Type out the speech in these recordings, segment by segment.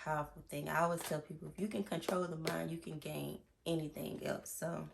powerful thing. I always tell people, if you can control the mind, you can gain anything else. So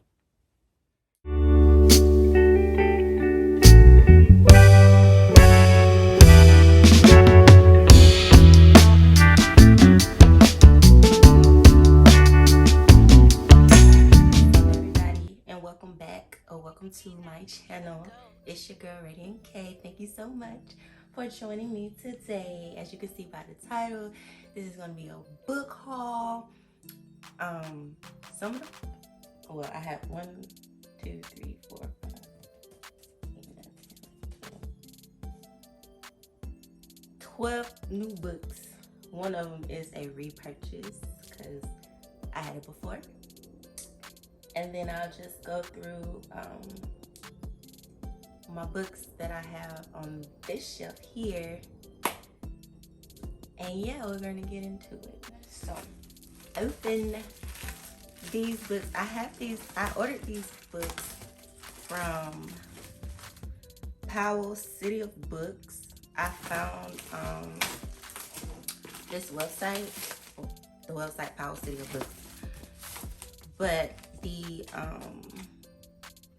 everybody, and welcome back, or welcome to my channel. It's your girl Radiant K. Thank you so much for joining me today. As you can see by the title, this is going to be a book haul. Some of the, well, I have 1, 2, 3, 4, 5, 8, 9, 10, 12 new books. One of them is a repurchase because I had it before. And then I'll just go through my books that I have on this shelf here. And yeah, we're gonna get into it. So, open these books. I ordered these books from Powell City of Books. I found this website, the website Powell City of Books. But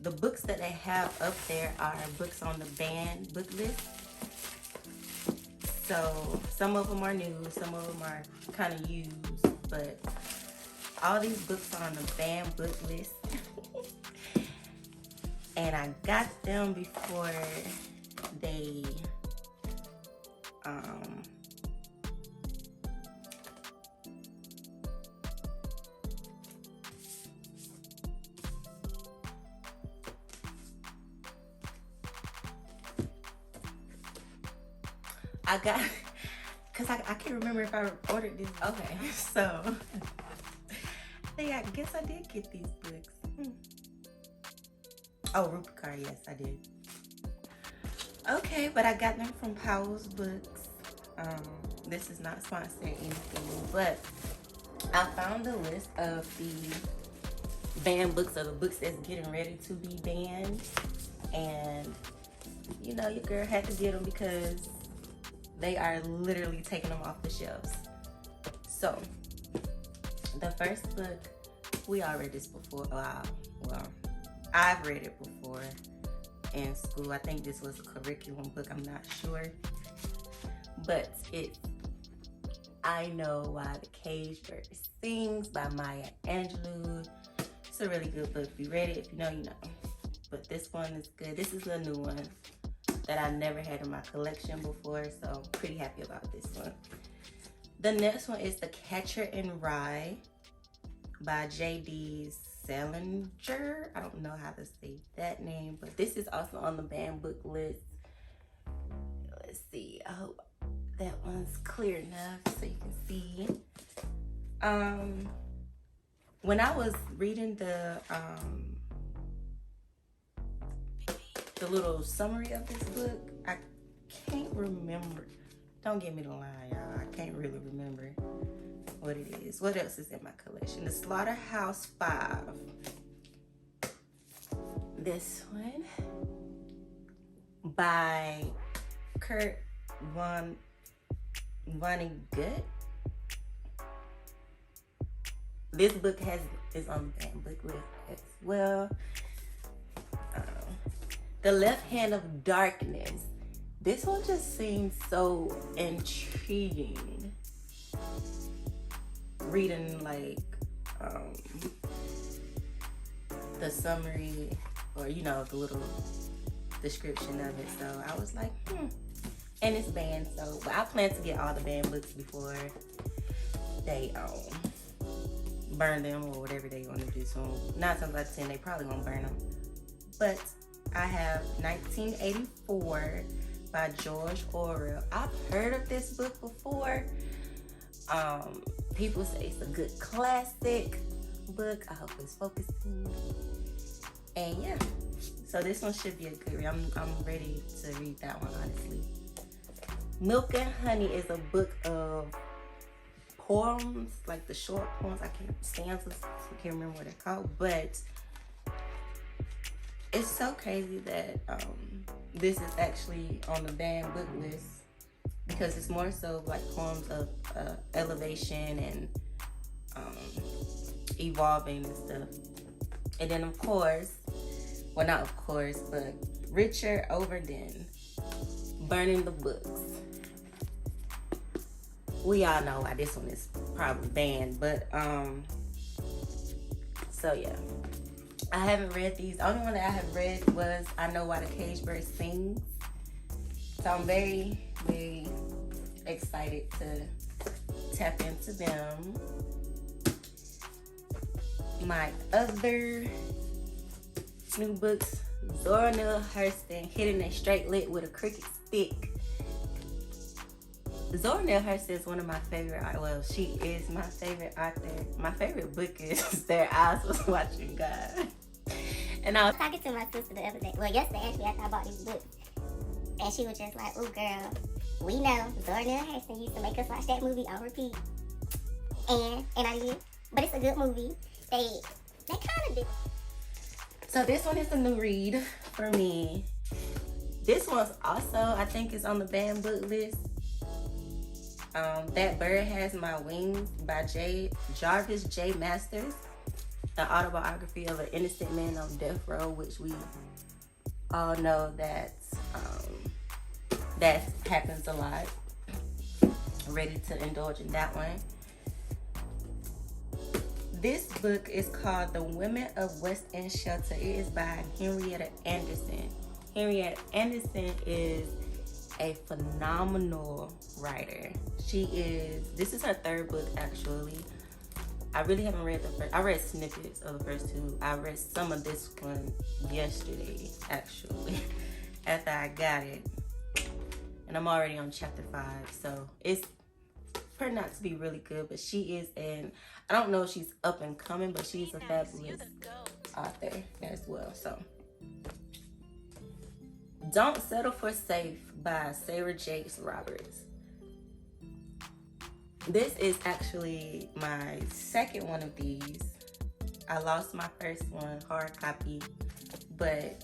the books that they have up there are books on the banned book list. So some of them are new, some of them are kind of used, but all these books are on the banned book list. And I got them before they because I can't remember if I ordered this. Okay, so I guess I did get these books. Oh, Rupert, yes, I did. Okay, but I got them from Powell's Books. This is not sponsored or anything, but I found a list of the banned books, or the books that's getting ready to be banned. And, you know, your girl had to get them because they are literally taking them off the shelves. So, the first book, we all read this before. Well, I've read it before in school. I think this was a curriculum book, I'm not sure. But it's I Know Why the Caged Bird Sings by Maya Angelou. It's a really good book. If you read it, if you know, you know. But this one is good. This is a new one that I never had in my collection before, so I'm pretty happy about this one. The next one is The Catcher in Rye by J.D. Salinger. I don't know how to say that name, but this is also on the banned book list. Let's see. I hope that one's clear enough so you can see. When I was reading the little summary of this book, I can't remember. Don't get me the line, y'all. I can't really remember what it is. What else is in my collection? The Slaughterhouse 5. This one by Kurt Vonnegut. This book is on the banned book list as well. The Left Hand of Darkness. This one just seems so intriguing. Reading like the summary, or you know, the little description of it. So I was like, and it's banned. So, but I plan to get all the banned books before they burn them or whatever they want to do. So 9 times out of 10, they probably won't burn them. But I have 1984 by George Orwell. I've heard of this book before. People say it's a good classic book. I hope it's focusing. And yeah, so this one should be a good read. I'm ready to read that one, honestly. Milk and Honey is a book of poems, like the short poems. I can't remember what they're called, but it's so crazy that this is actually on the banned book list because it's more so like poems of elevation and evolving and stuff. And then of course, well not of course, but Richard Overden, Burning the Books. We all know why this one is probably banned, but so yeah. I haven't read these. The only one that I have read was I Know Why the Cage Bird Sings. So I'm very, very excited to tap into them. My other new books, Zora Neale Hurston, Hitting a Straight Lit with a Cricket Stick. Zora Neale Hurston is one of my favorite, well, she is my favorite author. My favorite book is Their Eyes Was Watching God. And I was talking to my sister the other day, well, yesterday actually, after I bought these books. And she was just like, "Oh, girl, we know Zora Neale Hurston used to make us watch that movie on repeat." And I did. But it's a good movie. They kind of did. So this one is a new read for me. This one's also, I think, is on the banned book list. That Bird Has My Wings by Jarvis J. Masters, an autobiography of an innocent man on death row, which we all know that happens a lot. Ready to indulge in that one. This book is called The Women of West End Shelter. It is by Henrietta Anderson. Henrietta Anderson is a phenomenal writer. This is her third book actually. I really haven't read the first. I read snippets of the first two. I read some of this one yesterday actually after I got it. And I'm already on chapter 5, so it's turned out to be really good. But she is I don't know if she's up and coming, but she's a fabulous author as well. So, Don't Settle for Safe by Sarah Jakes Roberts. This is actually my second one of these. I lost my first one, hard copy, but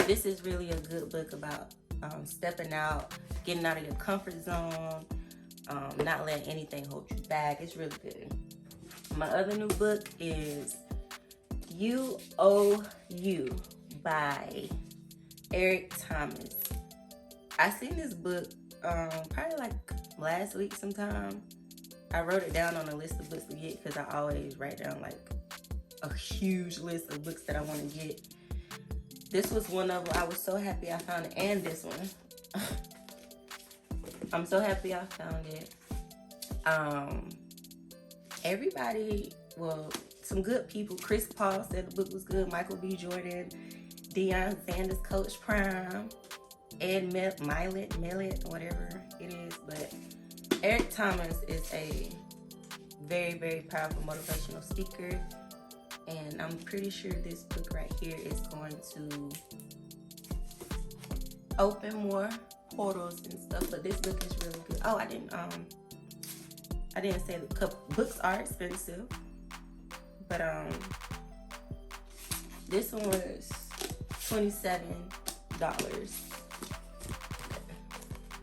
this is really a good book about stepping out, getting out of your comfort zone, not letting anything hold you back. It's really good. My other new book is You Owe You by Eric Thomas. I seen this book probably like last week sometime. I wrote it down on a list of books to get because I always write down like a huge list of books that I want to get. This was one of them. I was so happy I found it, and this one. I'm so happy I found it. Everybody, well, some good people. Chris Paul said the book was good. Michael B. Jordan, Deion Sanders, Coach Prime, Ed Millet, whatever it is. But Eric Thomas is a very, very powerful motivational speaker. And I'm pretty sure this book right here is going to open more portals and stuff. But this book is really good. Oh, I didn't say the books are expensive, but this one was $27.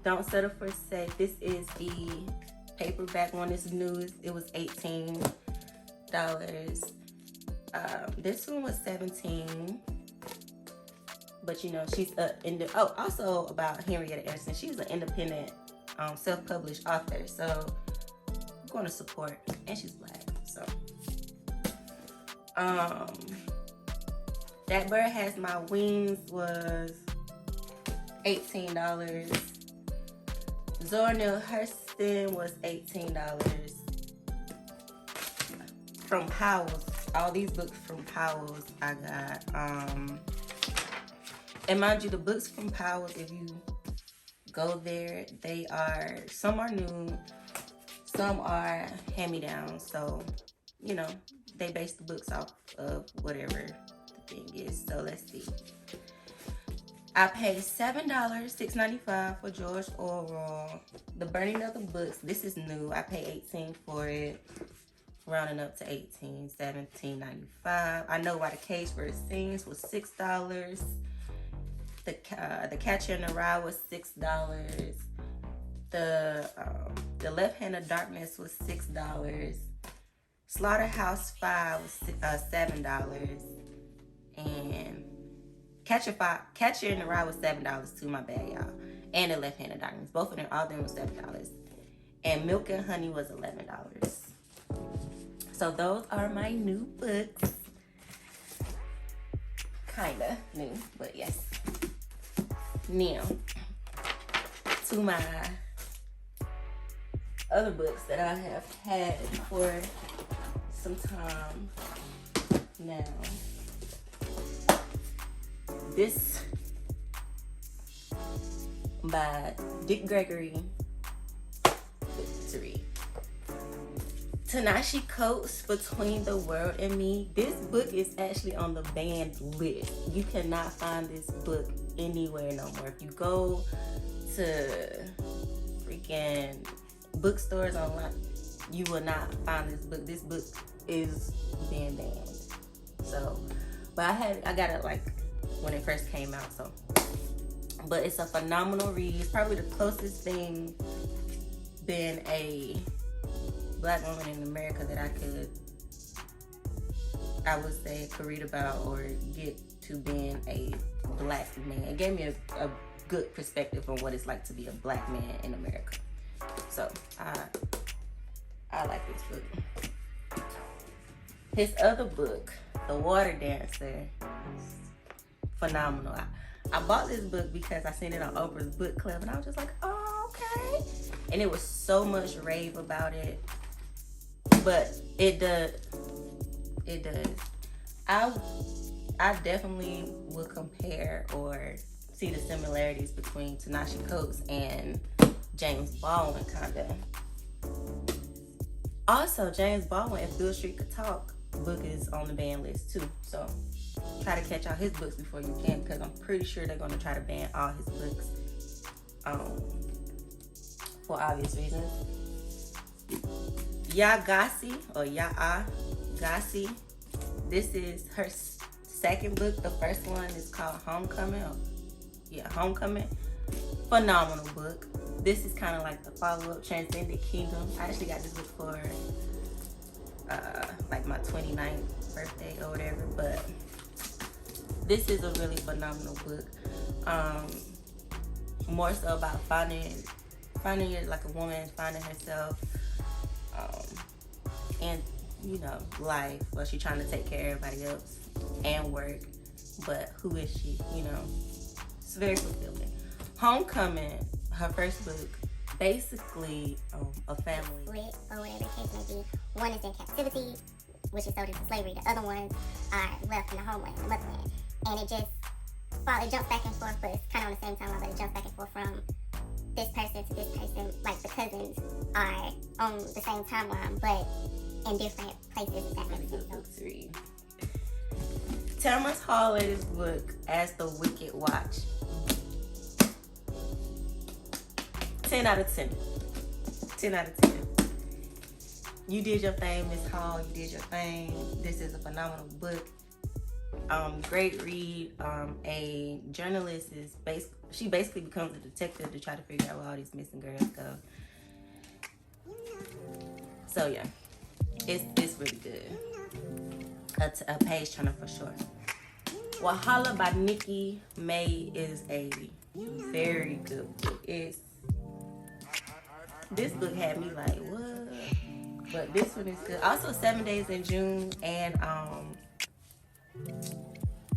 Don't Settle for Safe. This is the paperback one. This is new. It was $18. This one was $17. But you know, she's also about Henrietta Anderson. She's an independent, self-published author. So I'm going to support, and she's black. So, That Bird Has My Wings was $18. Zora Neale Hurston was $18. From Powell's, all these books from Powell's I got. And mind you, the books from Powell's, if you go there, some are new, some are hand-me-downs. So, you know, they base the books off of whatever the thing is. So let's see. I paid $7, $6.95 for George Orwell. The Burning of the Books. This is new. I paid $18 for it. Rounding up to $18, $17.95. I Know Why the Cage Bird Sings was $6. The Catcher in the Rye was $6. The Left Hand of Darkness was $6. Slaughterhouse 5 was $7. And Catcher in the Rye was $7 too, my bad, y'all. And The Left Hand of Darkness. Both of them, all of them was $7. And Milk and Honey was $11. So those are my new books. Kinda new, but yes. Now, to my other books that I have had for some time now. This by Dick Gregory. To read. Ta-Nehisi Coates, Between the World and Me. This book is actually on the banned list. You cannot find this book anywhere no more. If you go to freaking bookstores online, you will not find this book. This book is being banned. So, but I got it like when it first came out. So, but it's a phenomenal read. It's probably the closest thing been a Black woman in America that I would say could read about or get to being a Black man. It gave me a good perspective on what it's like to be a Black man in America. So I like this book. His other book, The Water Dancer, phenomenal. I bought this book because I seen it on Oprah's book club and I was just like, oh, okay. And it was so much rave about it. But it does. I definitely would compare or see the similarities between Ta-Nehisi Coates and James Baldwin, kinda. Also, James Baldwin, If Beale Street Could Talk, book is on the ban list too. So try to catch all his books before you can, because I'm pretty sure they're gonna try to ban all his books for obvious reasons. Yagassi or Yagassi. This is her second book. The first one is called Homecoming. Homecoming. Phenomenal book. This is kind of like the follow-up, Transcendent Kingdom. I actually got this book for like my 29th birthday or whatever. But this is a really phenomenal book. More so about finding it like a woman, finding herself, and life. Well, she's trying to take care of everybody else and work, but who is she? It's very fulfilling. Homecoming, her first book, basically a family. Split, or whatever the case may be. One is in captivity, which is sold into slavery. The other ones are left in the homeland, the motherland. And it jumps back and forth, but it's kind of on the same timeline, but it jumps back and forth from this person to this person. Like the cousins are on the same timeline, but in different places. That makes sense. Book to read. Tamara's Hall's book, As the Wicked Watch. 10 out of 10. 10 out of 10. You did your thing, Miss Hall. You did your thing. This is a phenomenal book. Great read. A journalist she basically becomes a detective to try to figure out where all these missing girls go. So yeah, it's really good. A page turner for sure. Wahala by Nikki May is a very good book. This book had me like, what? But this one is good. Also, 7 Days in June and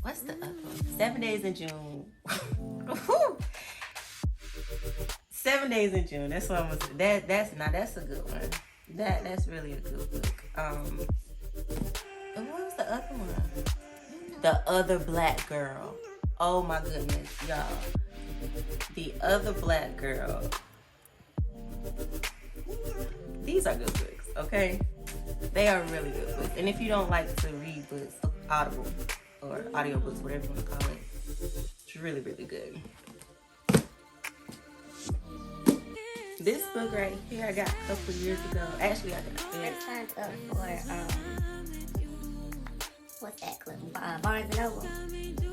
what's the other one? 7 Days in June. 7 Days in June. That's what I'm gonna say. That's a good one. That's really a good book. And what was the other one? The Other Black Girl. Oh my goodness, y'all. The Other Black Girl. These are good books, okay? They are really good books. And if you don't like to read books, Audible or audiobooks, whatever you want to call it, it's really, really good. This book right here I got a couple years ago. Actually, I got it. I signed up for what's that club? Barnes and Noble.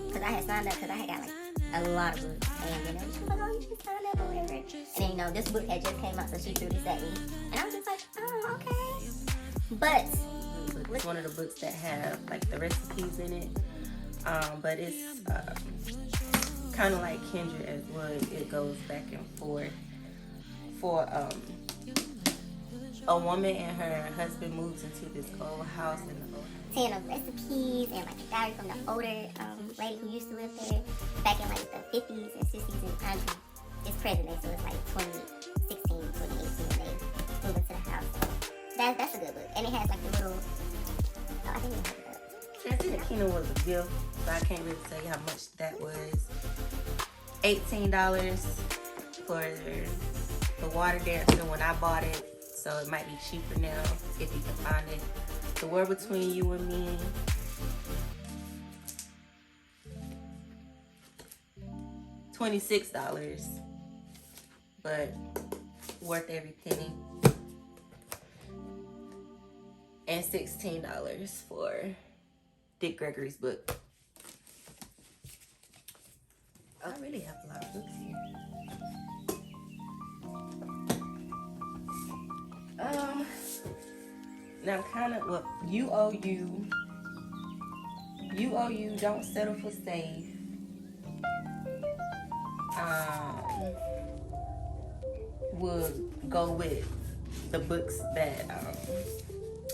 Because I had signed up because I had got like a lot of books. And then she was like, oh, you should sign up or whatever. And then, you know, this book had just came out, so she threw this at me. And I was just like, oh, okay. But it's one of the books that have like the recipes in it. But it's kind of like Kindred as well. It goes back and forth for a woman and her husband moves into this old house in the old house. 10 of recipes and like a diary from the older lady who used to live there back in like the 50s and 60s, and time is present day, so it's like 2016, 2018 when they move into the house. So that's a good book, and it has like the little. Oh, I think it has it up. Transcendent Kingdom was a gift, so I can't really tell you how much that was. $18 for the Water Dancer when I bought it, so it might be cheaper now if you can find it. The War Between You and Me, $26, but worth every penny. And $16 for Dick Gregory's book. I really have a lot of books here. Now kind of, well, You Owe You, Don't Settle for Safe. Would go with the books that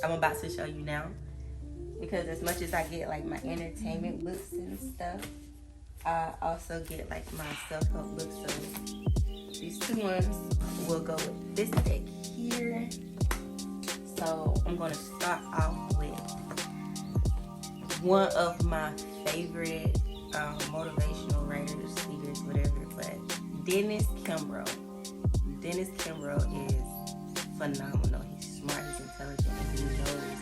I'm about to show you now, because as much as I get like my entertainment books and stuff, I also get like my self-help books. So these two ones will go with this deck here. So I'm going to start off with one of my favorite motivational writers, speakers, whatever, but Dennis Kimbro. Dennis Kimbro is phenomenal. He's smart, he's intelligent, and he knows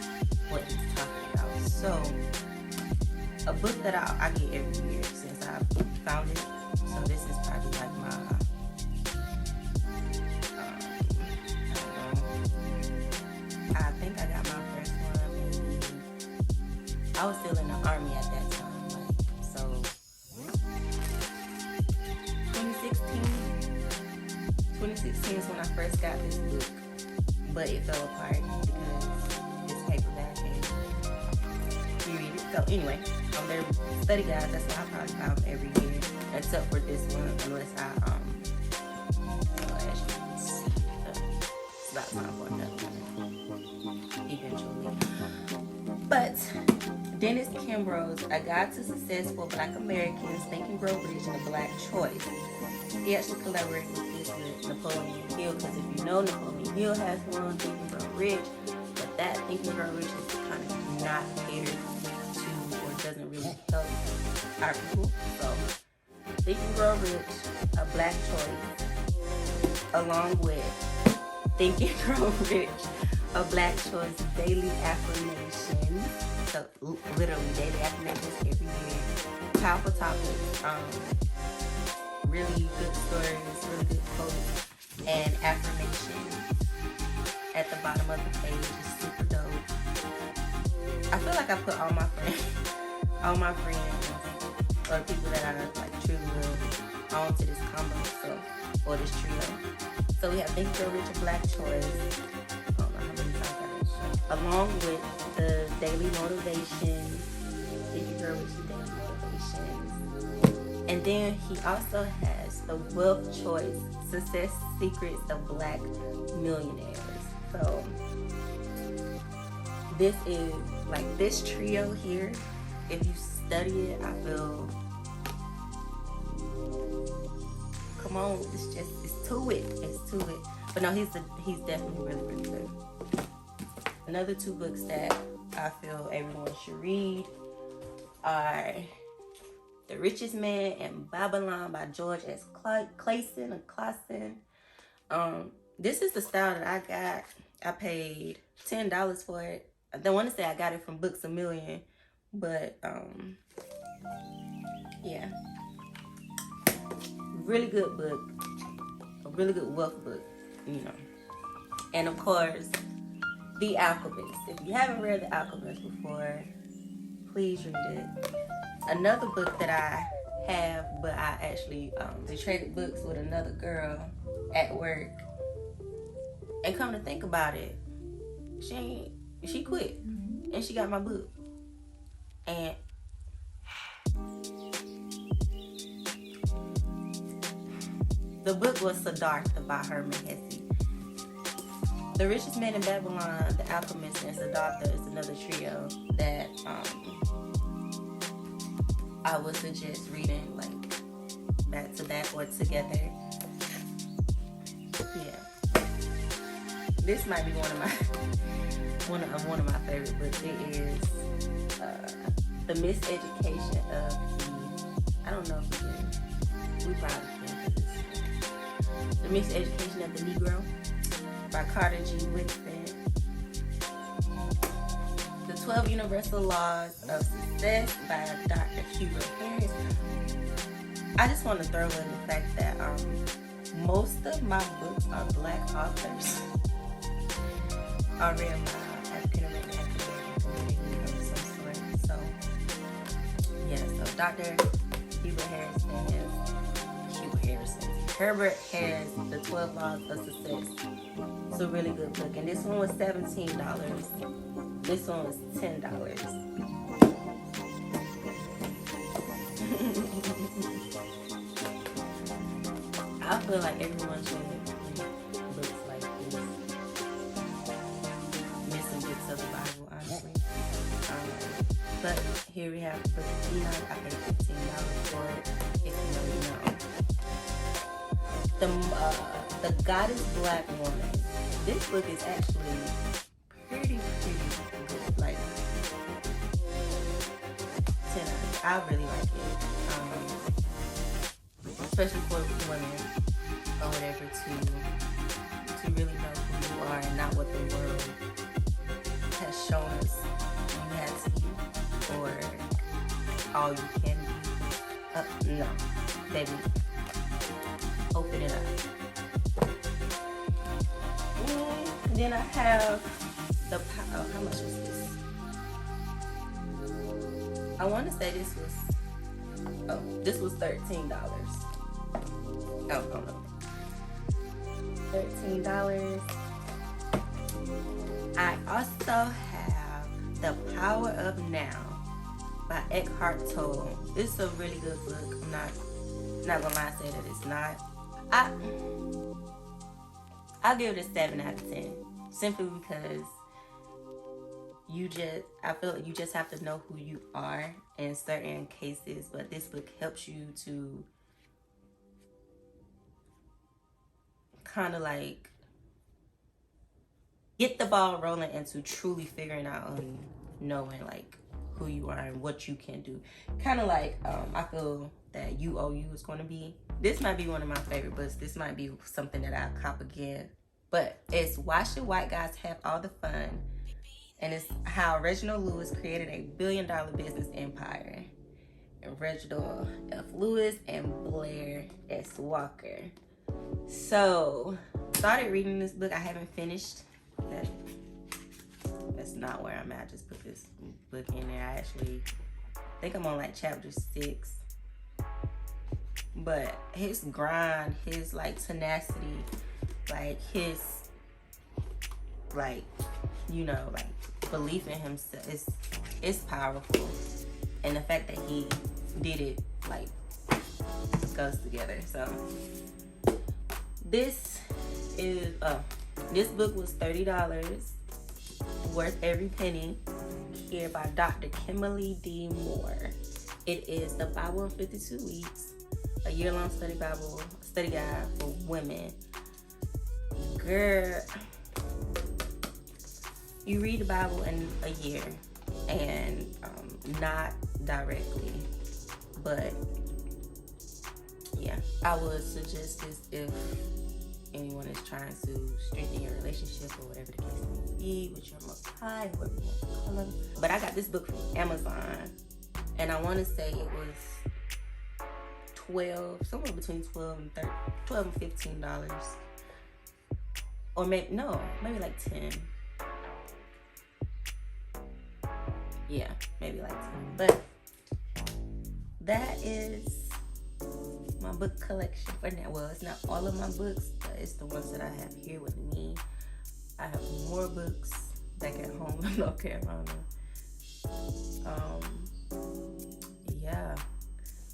what he's talking about. So, a book that I get every year since I found it. So this is probably like my, I think I got my first one maybe. I was still in the Army at that time, like, so 2016 is when I first got this book, but it fell apart because it's paperback and reread it. So anyway, on their study guides, that's why I probably found them every year, except for this one, unless I as you can see, it's about time for another one eventually. But Dennis Kimbro's A Guide to Success for Black Americans, Think and Grow Rich, and the Black Choice. He actually collaborated with this with Napoleon Hill, because if you know, Napoleon Hill has one, Think and Grow Rich, but that Think and Grow Rich is kind of not catered to, or doesn't really help our people. So Think and Grow Rich, A Black Choice, along with Think and Grow Rich, A Black Choice Daily Affirmation. So literally daily affirmations every year. Powerful topics, really good stories, really good quotes, and affirmation at the bottom of the page is super dope. I feel like I put all my friends, or people that I like truly love onto this combo, so, or this trio. So we have Think and Grow Rich, A Black Choice. I don't know how many times I got this. Along with the daily motivation, Think and Grow Rich, the daily motivations. And then he also has the Wealth Choice, Success Secrets of Black Millionaires. So this is like this trio here. If you study it, I feel, come on, it's to it. But no, he's definitely really, really good. Another two books that I feel everyone should read are The Richest Man in Babylon by George S. Kissin. This is the style that I got. I paid $10 for it. I don't want to say I got it from Books A Million, but yeah. Really good book. A really good wealth book, you know. And of course, The Alchemist. If you haven't read The Alchemist before, please read it. Another book that I have, but I actually traded books with another girl at work. And come to think about it, she quit and she got my book. And the book was Siddhartha by Herman Hesse. The Richest Man in Babylon, The Alchemist, and Siddhartha is another trio that I would suggest reading like back to back or together. Yeah, this might be one of my favorite books. It is The Miseducation of the. I don't know if we probably can. The Miseducation of the Negro by Carter G. Woodson. The 12 Universal Laws of Success by Dr. Hubert Harris. I just want to throw in the fact that most of my books are Black authors. Are read by African American community of some sort. So yeah, so Dr. Herbert has The 12 Laws of Success. It's a really good book. And this one was $17. This one was $10. I feel like everyone should read books like this. Missing books of the Bible, honestly. But here we have the book of Enoch. I paid $15 for it. If you know, you know. The Goddess Black Woman. This book is actually pretty good. Like 10 I really like it. Especially for women or whatever to really know who you are and not what the world has shown us you have to be or all you can be. No, baby. Open it up. And then I have the how much was this? I want to say this was $13. Oh no. $13. I also have The Power of Now by Eckhart Tolle. It's a really good book. I'm not gonna lie and say that it's not. I'll give it a 7 out of 10. Simply because I feel like you just have to know who you are in certain cases, but this book helps you to kind of like get the ball rolling into truly figuring out knowing like who you are and what you can do. Kind of like I feel that You is going to be. This might be one of my favorite books. This might be something that I'll cop again. But it's Why Should White Guys Have All the Fun? And it's how Reginald Lewis created a billion-dollar business empire. And Reginald F. Lewis and Blair S. Walker. So, started reading this book. I haven't finished. That's not where I'm at. I just put this book in there. I think I'm on like chapter 6. But his grind, his like tenacity, like his like, you know, like belief in himself is powerful. And the fact that he did it like goes together. So this book was $30, worth every penny. Here by Dr. Kimberly D. Moore. It is The Bible in 52 Weeks, a year-long study guide for women. Girl, you read the Bible in a year, and not directly, but yeah, I would suggest this if anyone is trying to strengthen your relationship or whatever the case may be with your most high, whatever you want to call them. But I got this book from Amazon, and I want to say it was somewhere between $12 and $15, or maybe like 10. Yeah, maybe like 10. But that is book collection for now. Well, it's not all of my books, but it's the ones that I have here with me. I have more books back at home in North Carolina. Yeah.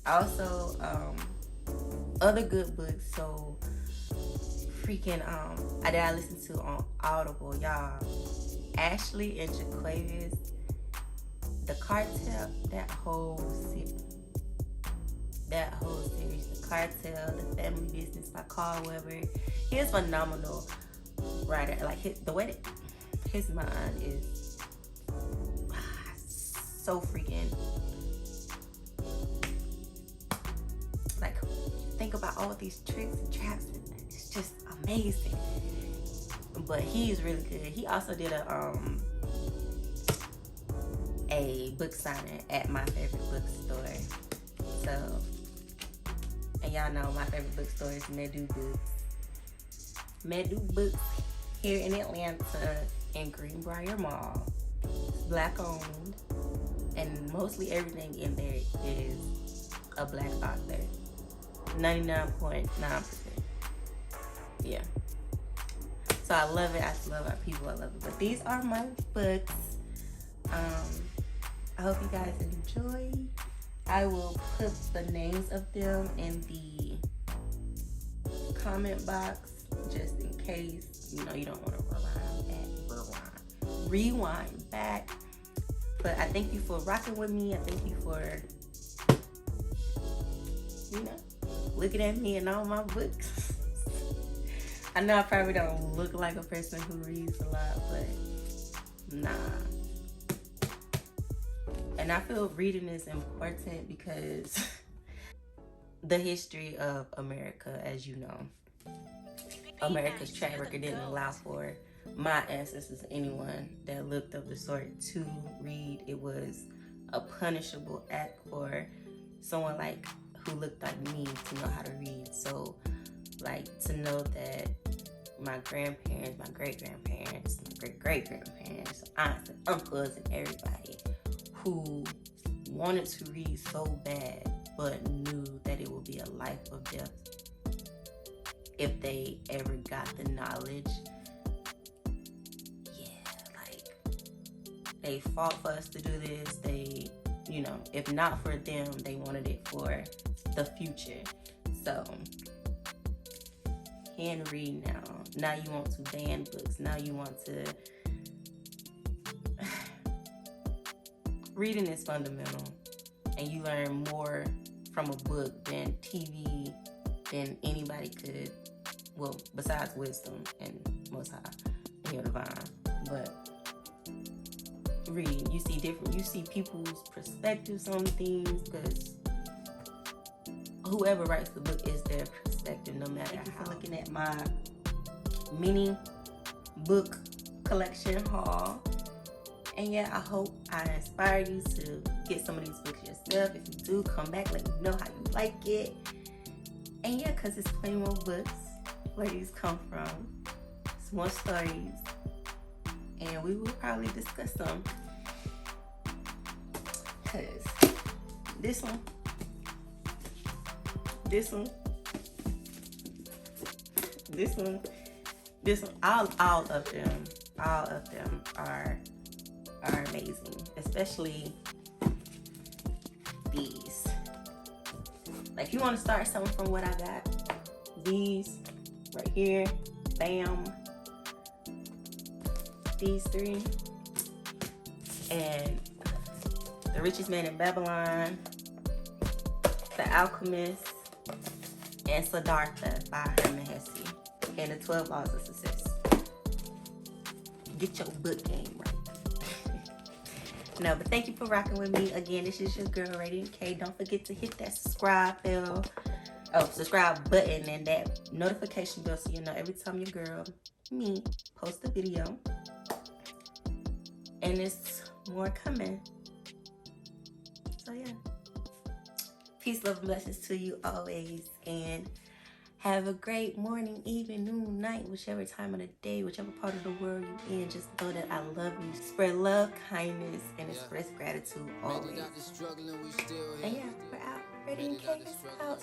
Also, other good books. So freaking that I listened to on Audible, y'all. Ashley and Jaquavius, The Cartel, that whole series, The Cartel, The Family Business by Carl Weber. He's phenomenal writer. Like the way that his mind is so freaking, like, think about all these tricks and traps. It's just amazing. But he's really good. He also did a book signing at my favorite bookstore. So, and y'all know my favorite bookstore is Medu Books. Medu Books here in Atlanta in Greenbrier Mall. It's Black owned, and mostly everything in there is a Black author. 99.9%. Yeah. So I love it. I love our people. I love it. But these are my books. I hope you guys enjoy. I will put the names of them in the comment box just in case, you know, you don't want to rewind back. But I thank you for rocking with me. I thank you for, you know, looking at me and all my books. I know I probably don't look like a person who reads a lot, but nah. And I feel reading is important because the history of America, as you know, America's track record didn't allow for my ancestors, anyone that looked of the sort, to read. It was a punishable act for someone like who looked like me to know how to read. So, like, to know that my grandparents, my great-grandparents, my great-great-grandparents, aunts and uncles and everybody who wanted to read so bad but knew that it would be a life of death if they ever got the knowledge. Yeah, like, they fought for us to do this. They, you know, if not for them, they wanted it for the future. So, can read now. Now you want to ban books. Now you want to... Reading is fundamental, and you learn more from a book than TV, than anybody could. Well, besides wisdom and Most High and your divine. But read, you see people's perspectives on things, because whoever writes the book is their perspective, no matter how. For looking at my mini book collection haul. And yeah, I hope I inspire you to get some of these books yourself. If you do, come back, let me know how you like it. And yeah, because it's plenty more books where these come from. It's more stories. And we will probably discuss them. Because this one, all of them are amazing, especially these. Like, you want to start something from what I got, these right here, bam, these three, and The Richest Man in Babylon, The Alchemist, and Siddhartha by Herman Hesse, and The 12 Laws of Success. Get your book game right. No, but thank you for rocking with me. Again, this is your girl, Radiant K. Don't forget to hit that subscribe button and that notification bell so you know every time your girl, me, post a video. And there's more coming. So yeah. Peace, love, and blessings to you always. And have a great morning, evening, noon, night, whichever time of the day, whichever part of the world you're in. Just know that I love you. Spread love, kindness, and express gratitude always. And yeah, we're out. Radiant K is out.